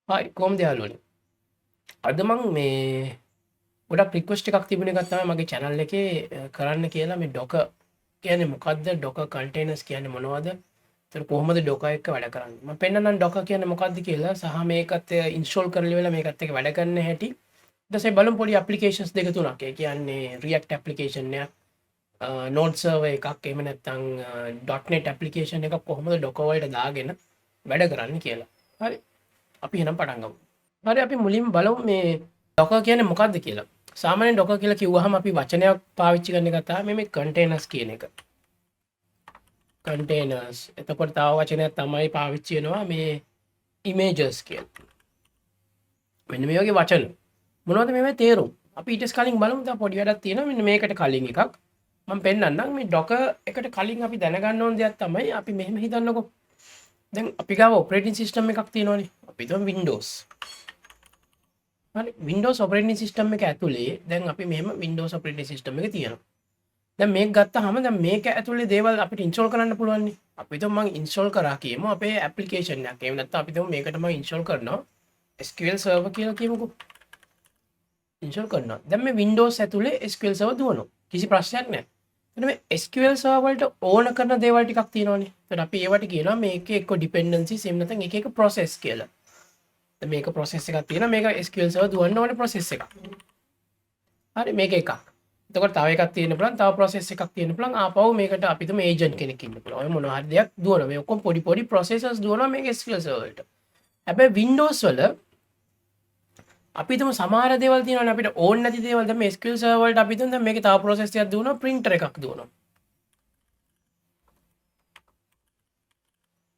හයි කොහොමද යාළුවනේ? අද මං මේ ගොඩක් රික්වෙස්ට් එකක් තිබුණ එකක් තමයි මගේ channel එකේ කරන්න කියලා මේ Docker කියන්නේ මොකද්ද? Docker containers කියන්නේ මොනවද? ඒතර කොහොමද Docker එක වැඩ කරන්නේ? මම පෙන්නන්නම් Docker කියන්නේ මොකද්ද කියලා සහ මේකත් install කරලා වෙලා මේකත් එක්ක වැඩ කරන්න හැටි. ඊට පස්සේ බලමු පොඩි applications දෙක තුනක්. ඒ කියන්නේ React application එකක්, Node server එකක්, එහෙම නැත්නම් .NET application එකක් කොහොමද Docker වලට දාගෙන වැඩ කරන්නේ කියලා. හරි. අපි එහෙනම් පටන් ගමු. හරි අපි මුලින්ම බලමු මේ ඩොකර් කියන්නේ මොකක්ද කියලා. සාමාන්‍යයෙන් ඩොකර් කියලා කිව්වහම අපි වචනයක් පාවිච්චි කරන එක තමයි මේ කන්ටේනර්ස් කියන එක. කන්ටේනර්ස්. එතකොට තව වචනයක් තමයි පාවිච්චි වෙනවා මේ ඉමේජස් කියලා. මෙන්න මේ වගේ වචන. මොනවද මේවා තේරුම්? අපි ඊටස් කලින් බලමු තව පොඩි වැඩක් තියෙනවා. මෙන්න මේකට කලින් එකක්. මම පෙන්නන්නම් මේ ඩොකර් එකට කලින් අපි දැනගන්න ඕන දෙයක් තමයි අපි මෙහෙම හිතන්නකෝ. දැන් අපි ගාව ඔපරේටින් සිස්ටම් එකක් තියෙනවානේ. අපි හිතමු Windows. Windows operating system එක ඇතුලේ දැන් අපි මෙහෙම Windows operating system එක තියෙනවා. දැන් මේක ගත්තාම දැන් මේක ඇතුලේ දේවල් අපිට install කරන්න පුළුවන් නේ. අපි හිතමු මම install කරා කියමු අපේ application එකක්. එහෙම නැත්නම් අපි හිතමු මේකට මම install කරනවා SQL server කියලා කියමුකෝ. install කරනවා. දැන් මේ Windows ඇතුලේ SQL server දුවනවා. කිසි ප්‍රශ්නයක් නැහැ. එතන මේ SQL server වලට ඕන කරන දේවල් ටිකක් තියෙනවානේ. එතන අපි ඒවට කියනවා මේකේ එක්ක dependencies එහෙම නැත්නම් එක එක process කියලා. මේක ප්‍රොසෙස් එකක් තියෙනවා මේක SQL server දුවන්න ඕනේ ප්‍රොසෙස් එකක්. හරි මේක එකක්. එතකොට තව එකක් තියෙන්න පුළුවන් තව ප්‍රොසෙස් එකක් තියෙන්න පුළුවන් ආපහු මේකට අපිට මේ ඒජන්ට් කෙනෙක් ඉන්න පුළුවන්. ඔය මොනවා හරි දෙයක් දුවනවා. මේ ඔක්කොම පොඩි පොඩි processes දුවනවා මේක SQL server වලට. හැබැයි Windows වල අපි හිතමු සමහර දේවල් තියෙනවානේ අපිට ඕන නැති දේවල් දැන් මේ SQL server වලට අපි හිතමු දැන් මේකේ තව process එකක් දුවනවා printer එකක් දුවනවා.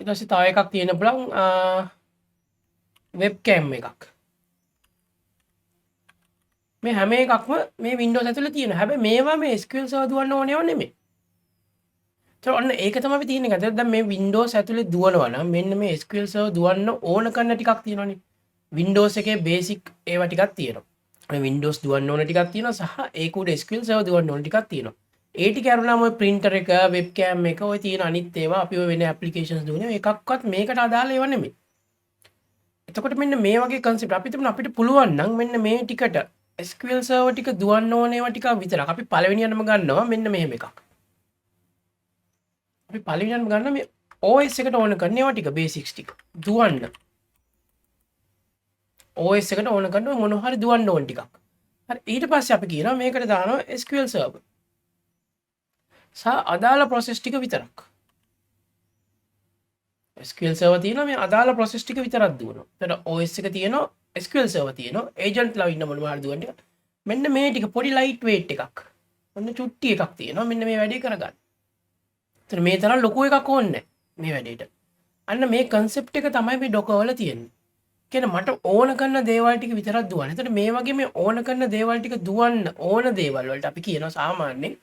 ඊට පස්සේ තව එකක් තියෙන්න පුළුවන් වෙබ්කෑම් එකක්. මේ හැම එකක්ම මේ Windows ඇතුලේ තියෙනවා. හැබැයි මේවා මේ SQL server දුවන්න ඕනේව නෙමෙයි. ඒත් ඔන්න ඒක තමයි අපි තියෙන එක. දැන් මේ Windows ඇතුලේ දුවනවා නම් මෙන්න මේ SQL server දුවන්න ඕන කරන ටිකක් තියෙනවානේ. Windows එකේ basic ඒවා ටිකක් තියෙනවා. මේ Windows දුවන්න ඕන ටිකක් තියෙනවා සහ ඒක උඩ SQL server දුවන්න ඕන ටිකක් තියෙනවා. ඒ ටික අරුණාම ඔය printer එක, webcam එක, ඔය තියෙන අනිත් ඒවා අපි ඔය වෙන applications දුවන්නේ එකක්වත් මේකට අදාළ ඒවා නෙමෙයි. එතකොට මෙන්න මේ වගේ concept අපි හිතමු අපිට පුළුවන් නම් මෙන්න මේ ටිකට SQL server ටික දුවන්න ඕන ඒවා ටික විතරක් අපි පළවෙනියටම ගන්නවා මෙන්න මෙහෙම එකක්. අපි පළවෙනියටම ගන්න මේ OS එකට ඕන කරන ඒවා ටික basics ටික දුවන්න. OS එකට ඕන කරන මොනවා හරි දුවන්න ඕන ටිකක්. හරි ඊට පස්සේ අපි කියනවා මේකට දානවා SQL server. සහ අදාළ process ටික විතරක්. SQL server තියෙනවා මේ අදාළ process ටික විතරක් දුවනවා. එතන OS එක තියෙනවා SQL server තියෙනවා agent ලා ඉන්න මොනවා හරි දුවන්නේ. මෙන්න මේ ටික පොඩි light weight එකක්. ඔන්න චුට්ටි එකක් තියෙනවා මෙන්න මේ වැඩේ කරගන්න. එතන මේ තරම් ලොකු එකක් ඕනේ මේ වැඩේට. අන්න මේ concept එක තමයි මේ Docker වල තියෙන්නේ. කියන්නේ මට ඕන කරන දේවල් ටික විතරක් දුවන්න. එතකොට මේ වගේ මේ ඕන කරන දේවල් ටික දුවන්න ඕන දේවල් වලට අපි කියනවා සාමාන්‍යයෙන්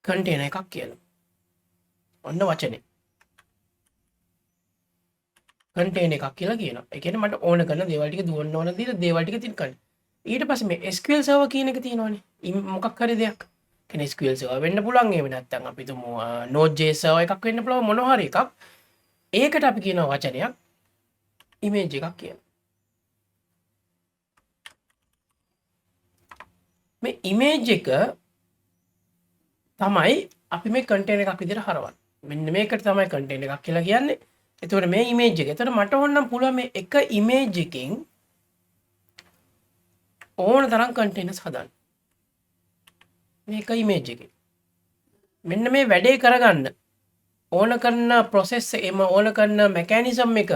container එකක් කියලා. ඔන්න වචනේ. container එකක් කියලා කියනවා. ඒ කියන්නේ මට ඕන කරන දේවල් ටික දුවන්න ඕන දේවල් ටික තින් කරන්න. ඊට පස්සේ මේ SQL server කියන එක තියෙනවානේ. මොකක් හරි දෙයක්. කියන්නේ SQL server වෙන්න පුළුවන් එහෙම නැත්නම් අපි තුමු Node.js server එකක් වෙන්න පුළුවන් මොනවා හරි එකක්. ඒකට අපි කියනවා වචනයක් image එකක් කියලා. මේ image එක තමයි අපි මේ container එකක් විදිහට හරවන්නේ. මෙන්න මේකට තමයි container එකක් කියලා කියන්නේ. එතකොට මේ image එක. එතකොට මට ඕනනම් පුළුවන් මේ එක image එකෙන් ඕන තරම් containers හදන්න. මේක image එකේ. මෙන්න මේ වැඩේ කරගන්න ඕන කරන process එම ඕන කරන mechanism එක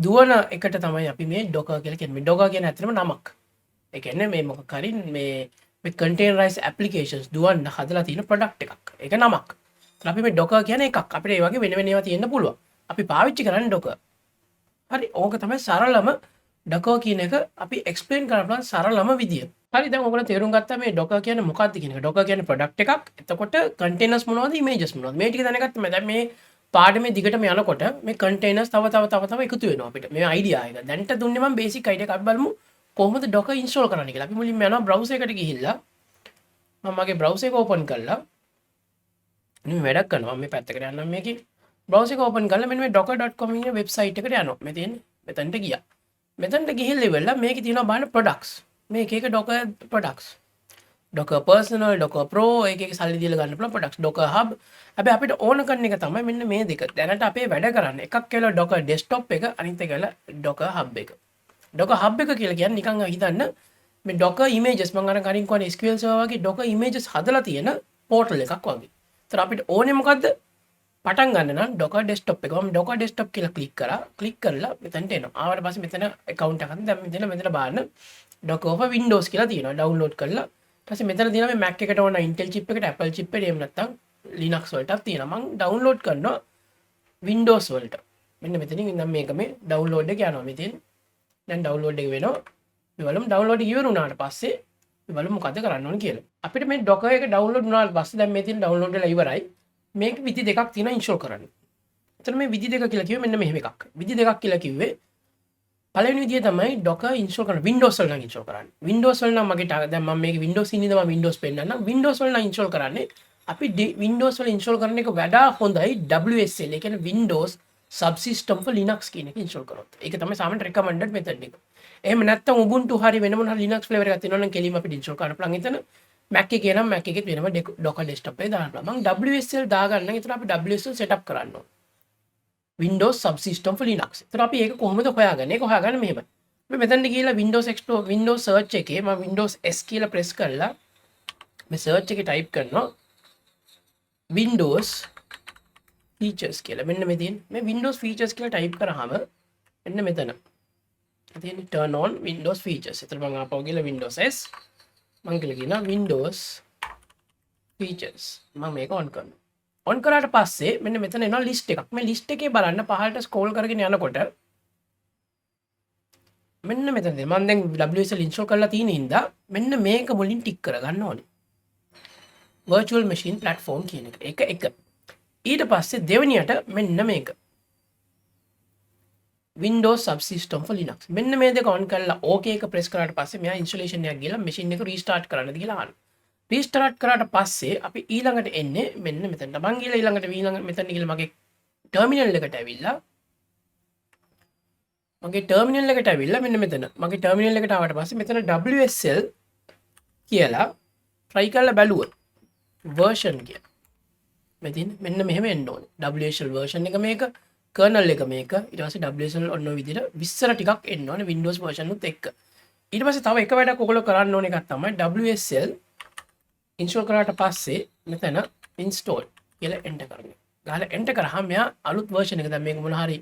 දුවන එකට තමයි අපි මේ Docker කියලා කියන්නේ. මේ Docker කියන්නේ ඇත්තටම නමක්. ඒ කියන්නේ මේ මොකක් හරි මේ containerized applications දුවන්න හදලා තියෙන product එකක්. ඒක නමක්. ඒත් අපි මේ Docker කියන්නේ එකක්. අපිට ඒ වගේ වෙන වෙන ඒවා තියෙන්න පුළුවන්. අපි පාවිච්චි කරන්නේ Docker. හරි ඕක තමයි සරලම Docker කියන එක අපි explain කරන්න පුළුවන් සරලම විදිය. හරි දැන් ඔයගොල්ලෝ තේරුම් ගත්තා මේ Docker කියන්නේ මොකක්ද කියන එක. Docker කියන්නේ product එකක්. එතකොට containers මොනවද images මොනවද? මේ ටික දැනගත්තම දැන් මේ පාඩමේ දිගටම යනකොට මේ containers තව එකතු වෙනවා අපිට. මේ idea එක. දැන්ට දුන්නේ මම basic idea එකක්. අපි බලමු කොහොමද Docker install කරන්න කියලා. අපි මුලින්ම යනවා browser එකට ගිහිල්ලා මම මගේ browser එක open කරලා මේ වැඩක් කරනවා. මේ පැත්තකට යන්නම් මේකේ browser එක open කරලා මෙන්න මේ docker.com කියන website එකට යනවා. මේ තියෙන්නේ මෙතනට ගියා. මෙතනට ගිහිල්ලා ඉවරලා මේකේ තියෙනවා බලන්න ප්‍රොඩක්ට්ස්. මේක එක Docker products. Docker personal, Docker pro එකක සල්ලි දීලා ගන්න පුළුවන් ප්‍රොඩක්ට්ස්. Docker hub. හැබැයි අපිට ඕන කරන එක තමයි මෙන්න මේ දෙක. දැනට අපේ වැඩ කරන්නේ එකක් කියලා Docker desktop එක, අනිත් එක කියලා Docker hub එක. Docker hub එක කියලා කියන්නේ නිකන් හිතන්න මේ Docker images මම අර කලින් කිව්වා SQL server වගේ Docker images හදලා තියෙන පෝර්ටල් එකක් වගේ. ඒතර අපිට ඕනේ මොකද්ද? පටන් ගන්න නම් Docker desktop එක. මම Docker desktop කියලා ක්ලික් කරා. ක්ලික් කරලා මෙතනට එනවා. ආවට පස්සේ මෙතන account එකක් දැන් මෙතන බලන්න Docker for Windows කියලා තියෙනවා. download කරලා ඊට පස්සේ මෙතන තියෙනවා මේ Mac එකට ඕන Intel chip එකට Apple chip එකට එහෙම නැත්නම් Linux වලටත් තියෙනවා. මම download කරනවා Windows වලට. මෙන්න මෙතනින් ඉඳන් මේක මේ download එක යනවා මෙතෙන්. දැන් download එක වෙනවා. මේ බලමු download ඉවර වුණාට පස්සේ මේ බලමු මොකද කරන්න ඕන කියලා. අපිට මේ Docker එක download වුණාට පස්සේ දැන් මේ තියෙන download වෙලා ඉවරයි. මේක විදි දෙකක් තියෙනවා install කරන්න. එතන මේ විදි දෙක කියලා කිව්වේ මෙන්න මෙහෙම එකක්. විදි දෙකක් කියලා කිව්වේ පළවෙනි විදිය තමයි Docker install කරන්න. Windows වල නම් install කරන්න. Windows වල නම් මගේ දැන් මම මේක Windows ඉන්නේ මම Windows පෙන්නන්නම්. Windows වල නම් install කරන්නේ අපි Windows වල install කරන එක වඩා හොඳයි WSL. ඒ කියන්නේ Windows subsystem for Linux කියන එක install කරොත්. ඒක තමයි සාමාන්‍ය recommended method එක. එහෙම නැත්නම් Ubuntu හරි වෙන මොන හරි Linux flavor එකක් තියෙනවා නම් කෙලින්ම අපිට install කරන්න පුළුවන්. එතන Mac එකේ නම් Mac එකේ වෙනම Docker desktop එකේ දාන්න පුළුවන්. මම WSL දාගන්න නම් එතන අපි WSL setup කරන්න ඕන. Windows subsystem for Linux. එතන අපි ඒක කොහොමද හොයාගන්නේ? ඒක හොයාගන්න මෙහෙමයි. අපි මෙතනට ගිහලා Windows Explorer Windows search එකේ මම Windows S කියලා press කරලා මේ search එකේ type කරනවා Windows features කියලා. මෙන්න මේ තියෙන මේ Windows features කියලා type කරාම මෙන්න මෙතන තියෙන turn on Windows features. එතන මම ආපහු ගිහලා Windows S මම කියලා කියනවා Windows features. මම මේක on කරනවා. on කරාට පස්සේ මෙන්න මෙතන එනවා list එකක්. මේ list එකේ බලන්න පහළට scroll කරගෙන යනකොට මෙන්න මෙතන මම දැන් WSL install කරලා තියෙන හින්දා මෙන්න මේක මුලින් ටික් කරගන්න ඕනේ. virtual machine platform කියන එක. එක ඊට පස්සේ දෙවෙනියට මෙන්න මේක Windows subsystem for Linux. මෙන්න මේ දෙක on කරලා OK එක press කරාට පස්සේ මෙයා installation එකක් ගිහලා machine එක restart කරන්නද කියලා අහනවා. restart කරාට පස්සේ අපි ඊළඟට එන්නේ මෙන්න මෙතනට. මං ගිහලා ඊළඟට මෙතන ගිහලා මගේ terminal එකට ඇවිල්ලා මෙන්න මෙතන මගේ terminal එකට ආවට පස්සේ මෙතන WSL කියලා try කරලා බැලුවොත් version කියලා මෙන්න මෙහෙම එන්න ඕනේ. WSL version එක මේක kernel එක මේක ඊට පස්සේ WSL ඔන්න ඔය විදිහට විස්තර ටිකක් එන්න ඕනේ Windows version උත් එක්ක. ඊට පස්සේ තව එක වැඩක් ඔයගොල්ලෝ කරන්න ඕන එකක් තමයි WSL install කරාට පස්සේ මෙතන install කියලා enter කරන්න. ගහලා enter කරාම මෙයා අලුත් version එක දැන් මේක මොන හරි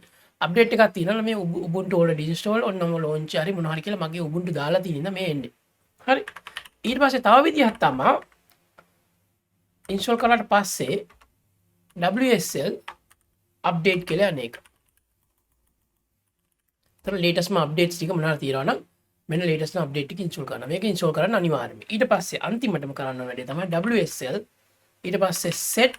update එකක් තියෙනවා මේ Ubuntu already install ඔන්නම launch හරි මොන හරි කියලා මගේ Ubuntu දාලා තියෙන මේ එන්නේ. හරි. ඊට පස්සේ තව විදිහක් තමයි install කරාට පස්සේ WSL update කියලා අනේක. තර latest updates ටික මොනවාද තියෙනවා නම් මෙන්න latest update ටික install කරනවා. මේක install කරන්න අනිවාර්යයි. ඊට පස්සේ අන්තිමටම කරන්න වැඩේ තමයි WSL ඊට පස්සේ set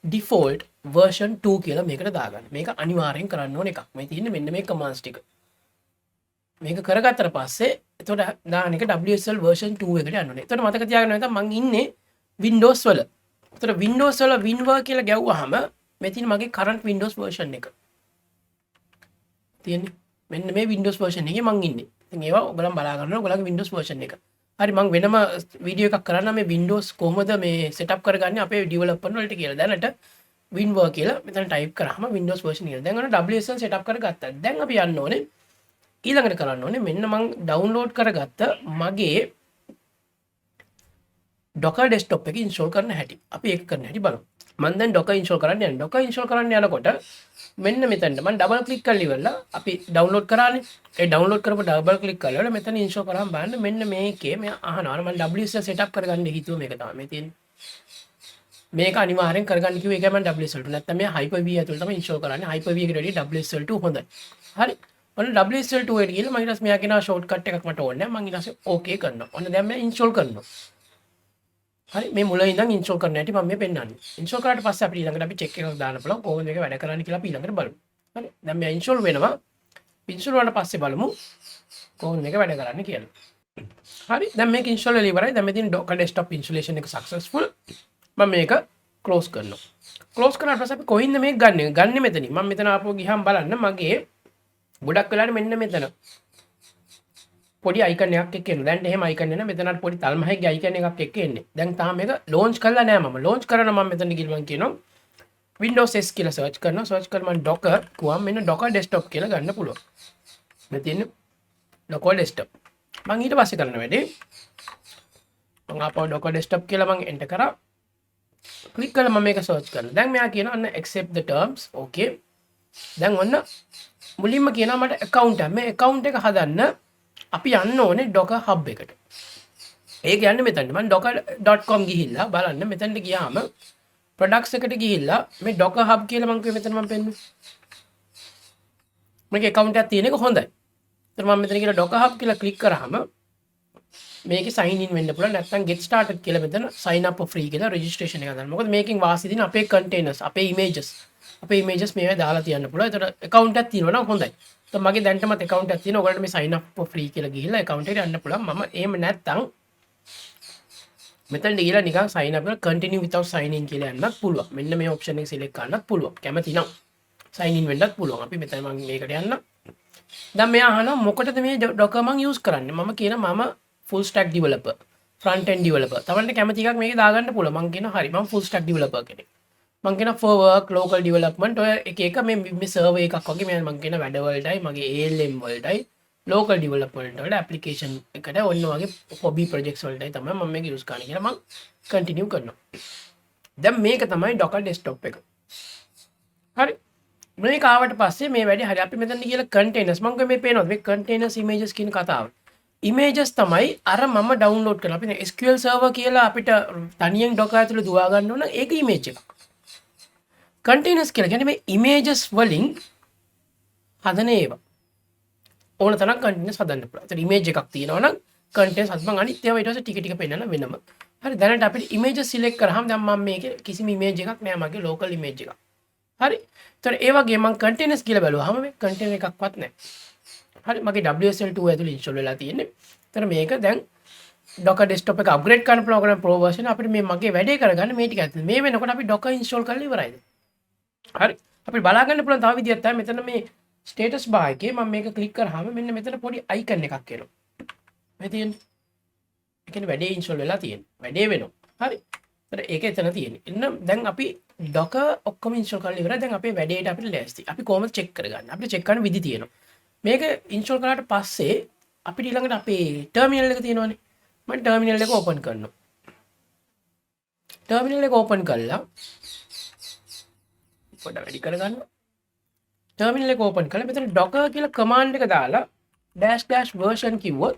default version 2 කියලා මේකට දාගන්න. මේක අනිවාර්යෙන් කරන්න ඕන එකක්. මේ තියෙන්නේ මෙන්න මේ commands ටික. මේක කරගත්තට පස්සේ එතකොට දාන එක WSL version 2 එකට යන්න ඕනේ. එතකොට මතක තියාගන්න නැත්නම් මං ඉන්නේ Windows වල. එතකොට Windows වල WinWork කියලා ගැව්වහම මේ තියෙන මගේ current Windows version එක. තියෙන්නේ මෙන්න මේ Windows version එකේ මං ඉන්නේ. ඉතින් ඒවා ඔයගලන් බලා ගන්න ඔයගලගේ Windows version එක. හරි මං වෙනම වීඩියෝ එකක් කරන්න මේ Windows කොහොමද මේ setup කරගන්නේ අපේ developer වලට කියලා. දැනට WinWork කියලා මෙතන type කරාම Windows version එක. දැන් ඔන්න WSL setup කරගත්තා. දැන් අපි යන්න ඕනේ ඊළඟට කරන්න ඕනේ මෙන්න මං download කරගත්ත මගේ Docker desktop එක install කරන්න හැටි. අපි ඒක කරන්න හැටි බලමු. මම දැන් Docker install කරන්න යනවා. Docker install කරන්න යනකොට මෙන්න මෙතනට මම double click කරලා ඉවරලා අපි download කරානේ. ඒ download කරපු double click කරලා මෙතන install කරාම බලන්න මෙන්න මේකේ මම අහනවා මම WSL setup කරගන්න හිතුව මේක තමයි මේ තියෙන්නේ. මේක අනිවාර්යෙන් කරගන්න කිව්ව එකයි මම WSL2 නැත්නම් මේ Hyper-V ඇතුළේ තමයි install කරන්නේ. Hyper-V එකට වැඩිය WSL2 හොඳයි. හරි. ඔන්න WSL2 එකට ගිහලා මම ඊට පස්සේ මෙයා කියනවා shortcut එකක් මට ඕනේ නැහැ. මම ඊට පස්සේ okay කරනවා. ඔන්න දැන් මම install කරනවා. හරි මේ මුලින් ඉඳන් install කරන්න හැටි මම මේ පෙන්නන්නේ. install කරාට පස්සේ අපිට ඊළඟට අපි check එකක් දාන්න පුළුවන් කොහොමද මේක වැඩ කරන්නේ කියලා අපි ඊළඟට බලමු. හරි දැන් මේ install වෙනවා. install වුණාට පස්සේ බලමු කොහොමද මේක වැඩ කරන්නේ කියලා. හරි දැන් මේක install වෙලා ඉවරයි. දැන් මේ තියෙන Docker desktop installation එක successful. මම මේක close කරනවා. close කරාට පස්සේ අපි කොහින්ද මේක ගන්නෙ මෙතනින්. මම මෙතන ආපහු ගිහම බලන්න මගේ ගොඩක් වෙලාට මෙන්න මෙතන පොඩි අයිකන් එකක් එක්ක එනවා. දැන් එහෙම අයිකන් එන මෙතනට පොඩි තල්මහක්ගේ අයිකන් එකක් එක්ක එන්නේ. දැන් තාම මේක ලොන්ච් කරලා නෑ මම. ලොන්ච් කරන මම මෙතන ගිහලා මම කියනවා Windows S කියලා සර්ච් කරනවා. සර්ච් කරලා මම Docker කිව්වම මෙන්න Docker desktop කියලා ගන්න පුළුවන්. මේ තියෙන්නේ Docker desktop. මම ඊට පස්සේ කරන වැඩේ මම ආපහු Docker desktop කියලා මම enter කරා. ක්ලික් කරලා මම මේක සර්ච් කරනවා. දැන් මෙයා කියනවා අන්න accept the terms. okay. දැන් ඔන්න මුලින්ම කියනවා මට account එක. මේ account එක හදන්න අපි යන්න ඕනේ Docker hub එකට. ඒක යන්නේ මෙතනට. මම docker.com ගිහිල්ලා බලන්න මෙතනට ගියාම products එකට ගිහිල්ලා මේ Docker hub කියලා මම කිව්වේ මෙතන මම පෙන්නුවේ. මේකේ account එකක් තියෙන එක හොඳයි. ඒතර මම මෙතන කියලා Docker hub කියලා ක්ලික් කරාම මේකේ sign in වෙන්න පුළුවන්. නැත්නම් get started කියලා මෙතන sign up for free කියලා registration එක ගන්න. මොකද මේකෙන් වාසි දින අපේ containers, අපේ images මේවා දාලා තියන්න පුළුවන්. ඒතර account එකක් තියෙනවා නම් හොඳයි. તો මගේ දැන්ටමත් account එකක් තියෙනවා. ඔයගොල්ලන්ට මේ sign up for free කියලා ගිහිල්ලා account එකට යන්න පුළුවන්. මම එහෙම නැත්නම් මෙතනට ගිහිල්ලා නිකන් sign up කරලා continue without sign in කියලා යන්නත් පුළුවන්. මෙන්න මේ option එක select කරන්නත් පුළුවන්. කැමති නම් sign in වෙන්නත් පුළුවන්. අපි මෙතන මම මේකට යන්න. දැන් මෙයා අහනවා මොකටද මේ Docker මම use කරන්නේ? මම කියනවා මම full stack developer, front end developer. තමන්ට කැමති එකක් මේකේ දාගන්න පුළුවන්. මම කියනවා හරි මම full stack developer කෙනෙක්. මම කියනවා for work, local development ඔය එක එක මේ server එකක් වගේ මම කියන වැඩ වලටයි මගේ ALM වලටයි local development වලට application එකට ඔන්න වගේ hobby projects වලටයි තමයි මම මේක use කරන්නේ කියලා මම continue කරනවා. දැන් මේක තමයි Docker desktop එක. හරි. මේක ආවට පස්සේ මේ වැඩේ හරි අපි මෙතන කියලා containers මම මේ පේනවද මේ containers images කියන කතාව. images තමයි අර මම download කරලා අපි SQL server කියලා අපිට තනියෙන් Docker ඇතුළේ දුවා ගන්න ඕන ඒක image එකක්. containers කියලා කියන්නේ මේ images වලින් හදන ඒවා. ඕන තරම් containers හදන්න පුළුවන්. ඒතර image එකක් තියෙනවා නම් containers හදපන් අනිත් ඒවා ඊට පස්සේ ටික ටික පෙන්නන වෙනම. හරි දැනට අපිට images select කරාම දැන් මම මේකේ කිසිම image එකක් නෑ මගේ local image එකක්. හරි. ඒතර ඒ වගේ මම containers කියලා බැලුවාම මේ container එකක්වත් නෑ. හරි මගේ WSL2 ඇතුළේ install වෙලා තියෙන්නේ. ඒතර මේක දැන් Docker desktop එක upgrade කරන්න පුළුවන් pro version අපිට මේ මගේ වැඩේ කරගන්න මේ ටික ඇතුළේ. මේ වෙනකොට අපි Docker install කරලා ඉවරයිද? හරි. අපි බලා ගන්න පුළුවන් තව විදියක් තමයි මෙතන මේ status bar එකේ මම මේක ක්ලික් කරාම මෙන්න මෙතන පොඩි icon එකක් එනවා. මේ තියෙන්නේ. ඒ කියන්නේ වැඩේ install වෙලා තියෙන්නේ. වැඩේ වෙනවා. හරි. ඒතර ඒක එතන තියෙන්නේ. එන්න දැන් අපි Docker ඔක්කොම install කරලා ඉවරයි. දැන් අපේ වැඩේට අපිට ලෑස්ති. අපි කොහොමද check කරගන්නේ? අපිට check කරන්න විදි තියෙනවා. මේක install කරාට පස්සේ අපිට ඊළඟට අපේ terminal එක තියෙනවානේ. මම terminal එක open කරනවා. terminal එක open කළා පොඩ්ඩක් වැඩි කරගන්න. terminal එක open කළා මෙතන docker කියලා command එක දාලා --version කිව්වොත්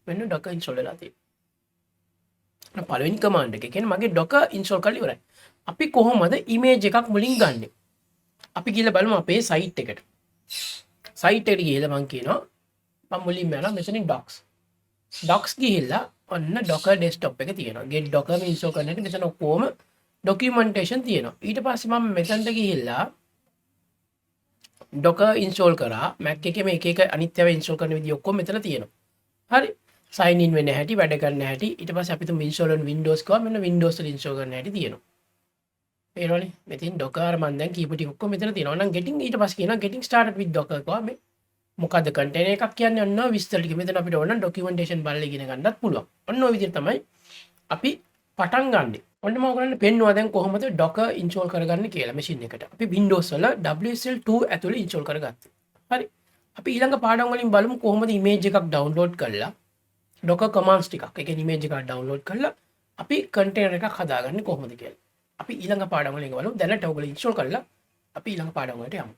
මෙන්න docker install වෙලා තියෙනවා. පළවෙනි command එක කියන්නේ මගේ docker install කරලා ඉවරයි. අපි කොහොමද image එකක් මුලින් ගන්නෙ? අපි ගිහලා බලමු අපේ site එකට. site එකට ගිහලා මම කියනවා මම මුලින්ම යනවා මෙතනින් docs ගිහිල්ලා ඔන්න docker desktop එක තියෙනවා. get docker මේ install කරන්න හැටි මෙතන ඔක්කොම documentation තියෙනවා. ඊට පස්සේ මම මෙතනට ගිහිල්ලා docker install කරා. Mac එකේ මේ එක එක අනිත් ඒවා install කරන විදිහ ඔක්කොම මෙතන තියෙනවා. හරි. sign in වෙන්න හැටි, වැඩ කරන්න හැටි. ඊට පස්සේ අපි තුමු install on Windows කව මෙන්න Windows වල install කරන්න හැටි තියෙනවා. පේනවනේ. මෙතෙන් docker මම දැන් කීප ටික ඔක්කොම මෙතන තියෙනවා. නම් getting ඊට පස්සේ කියනවා getting started with docker කව මේ මොකද්ද container එකක් කියන්නේ ඔන්න විස්තර ටික මෙතන අපිට ඕන documentation බලලා ඉගෙන ගන්නත් පුළුවන්. ඔන්න ඔය විදිහට තමයි අපි පටන් ගන්නෙ. ඔන්න මම ඔයගලන්ට පෙන්නුවා දැන් කොහොමද docker install කරගන්නේ කියලා machine එකට. අපි Windows වල WSL2 ඇතුළේ install කරගත්තා. හරි. අපි ඊළඟ පාඩම් වලින් බලමු කොහොමද image එකක් download කරලා docker commands ටිකක් ඒ කියන්නේ image එකක් download කරලා අපි container එකක් හදාගන්නේ කොහොමද කියලා. අපි ඊළඟ පාඩම් වලින් බලමු. දැනට ඔයගොල්ලෝ install කරලා අපි ඊළඟ පාඩම් වලට යමු.